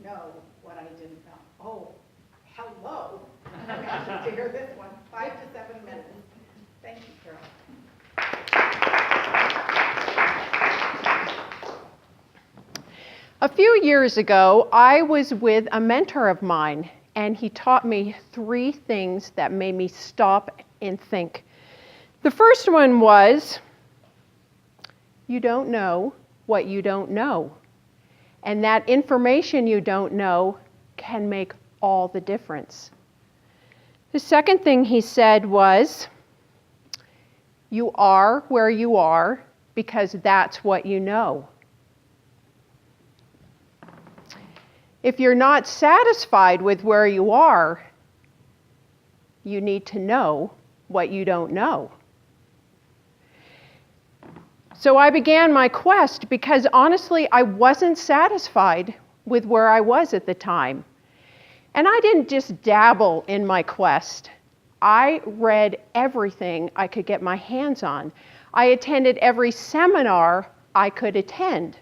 know what I didn't know. Oh, hello. I'm anxious to hear this one. 5 to 7 minutes. Thank you, Carolyn. A few years ago, I was with a mentor of mine, and he taught me 3 things that made me stop and think. The first one was, you don't know what you don't know. And that information you don't know can make all the difference. The second thing he said was, you are where you are because that's what you know. If you're not satisfied with where you are, you need to know what you don't know. So I began my quest because honestly, I wasn't satisfied with where I was at the time. And I didn't just dabble in my quest. I read everything I could get my hands on. I attended every seminar I could attend.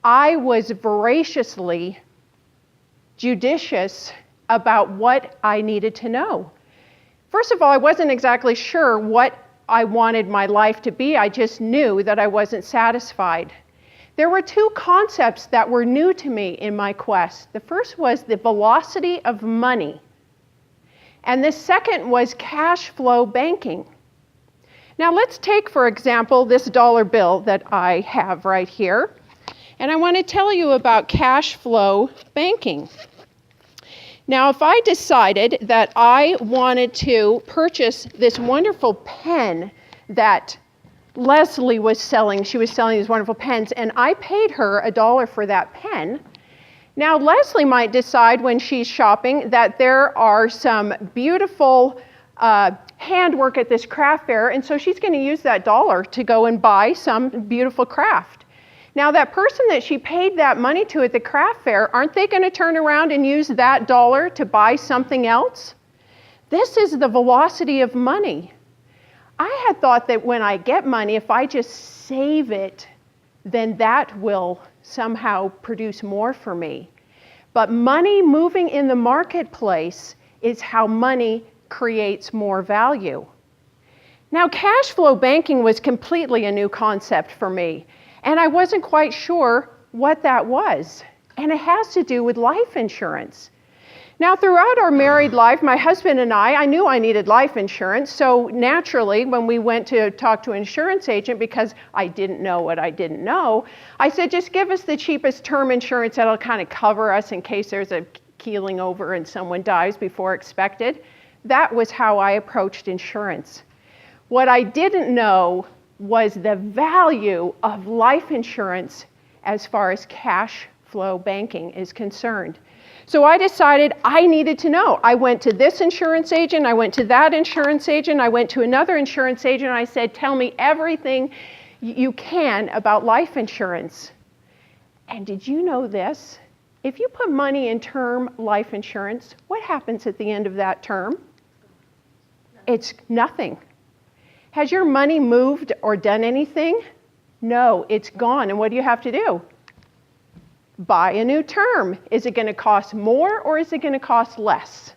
I was voraciously judicious about what I needed to know. First of all, I wasn't exactly sure what I wanted my life to be. I just knew that I wasn't satisfied. There were 2 concepts that were new to me in my quest. The first was the velocity of money, and the second was cash flow banking. Now let's take, for example, this dollar bill that I have right here. And I want to tell you about cash flow banking. Now, if I decided that I wanted to purchase this wonderful pen that Leslie was selling, she was selling these wonderful pens, and I paid her $1 for that pen. Now, Leslie might decide when she's shopping that there are some beautiful handwork at this craft fair, and so she's going to use that $1 to go and buy some beautiful craft. Now, that person that she paid that money to at the craft fair, aren't they going to turn around and use that $1 to buy something else? This is the velocity of money. I had thought that when I get money, if I just save it, then that will somehow produce more for me. But money moving in the marketplace is how money creates more value. Now, cash flow banking was completely a new concept for me. And I wasn't quite sure what that was. And it has to do with life insurance. Now, throughout our married life, my husband and I knew I needed life insurance. So naturally, when we went to talk to an insurance agent, because I didn't know what I didn't know, I said, just give us the cheapest term insurance that'll kind of cover us in case there's a keeling over and someone dies before expected. That was how I approached insurance. What I didn't know was the value of life insurance as far as cash flow banking is concerned. So I decided I needed to know. I went to this insurance agent, I went to that insurance agent, I went to another insurance agent, and I said, tell me everything you can about life insurance. And did you know this? If you put money in term life insurance, what happens at the end of that term? It's nothing. Has your money moved or done anything? No, it's gone. And what do you have to do? Buy a new term. Is it going to cost more or is it going to cost less?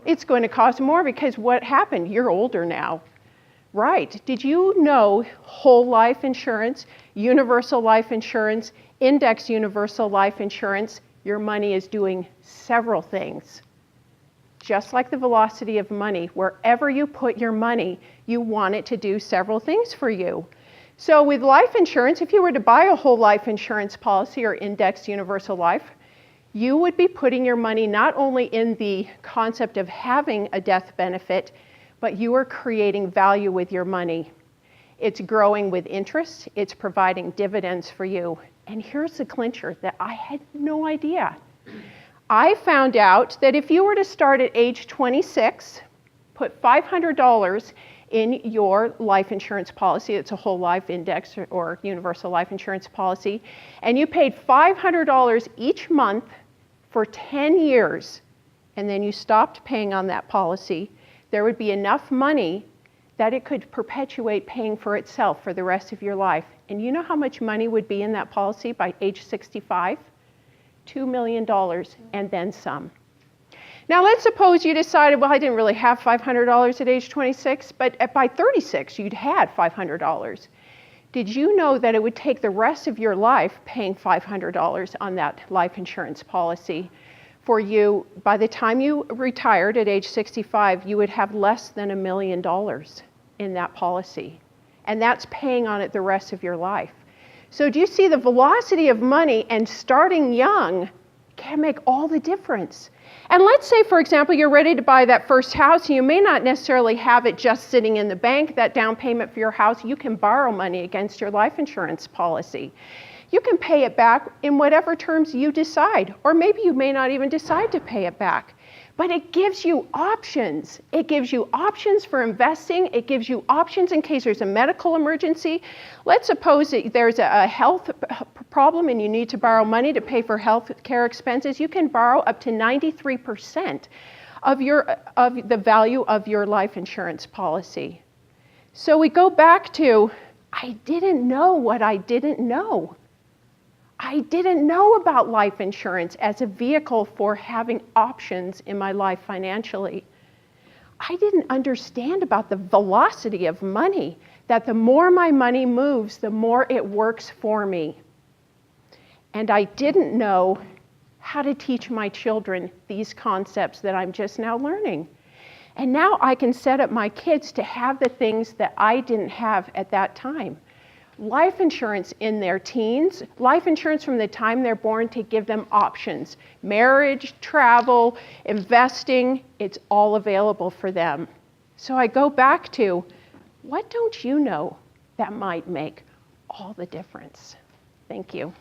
It's going to cost more because what happened? You're older now. Right. Did you know whole life insurance, universal life insurance, index universal life insurance, your money is doing several things. Just like the velocity of money, wherever you put your money, you want it to do several things for you. So with life insurance, if you were to buy a whole life insurance policy or indexed universal life, you would be putting your money not only in the concept of having a death benefit, but you are creating value with your money. It's growing with interest, it's providing dividends for you. And here's the clincher that I had no idea. I found out that if you were to start at age 26, put $500 in your life insurance policy, it's a whole life index or universal life insurance policy, and you paid $500 each month for 10 years, and then you stopped paying on that policy, there would be enough money that it could perpetuate paying for itself for the rest of your life. And you know how much money would be in that policy by age 65? $2 million and then some. Now let's suppose you decided, well, I didn't really have $500 at age 26, but by 36 you'd had $500. Did you know that it would take the rest of your life paying $500 on that life insurance policy for you? By the time you retired at age 65, you would have less than $1 million in that policy. And that's paying on it the rest of your life. So do you see the velocity of money and starting young can make all the difference? And let's say, for example, you're ready to buy that first house, and you may not necessarily have it just sitting in the bank, that down payment for your house. You can borrow money against your life insurance policy. You can pay it back in whatever terms you decide, or maybe you may not even decide to pay it back. But it gives you options. It gives you options for investing. It gives you options in case there's a medical emergency. Let's suppose that there's a health problem and you need to borrow money to pay for health care expenses. You can borrow up to 93% of the value of your life insurance policy. So we go back to, I didn't know what I didn't know. I didn't know about life insurance as a vehicle for having options in my life financially. I didn't understand about the velocity of money, that the more my money moves, the more it works for me. And I didn't know how to teach my children these concepts that I'm just now learning. And now I can set up my kids to have the things that I didn't have at that time. Life insurance in their teens, life insurance from the time they're born to give them options. Marriage, travel, investing, it's all available for them. So I go back to, what don't you know that might make all the difference? Thank you.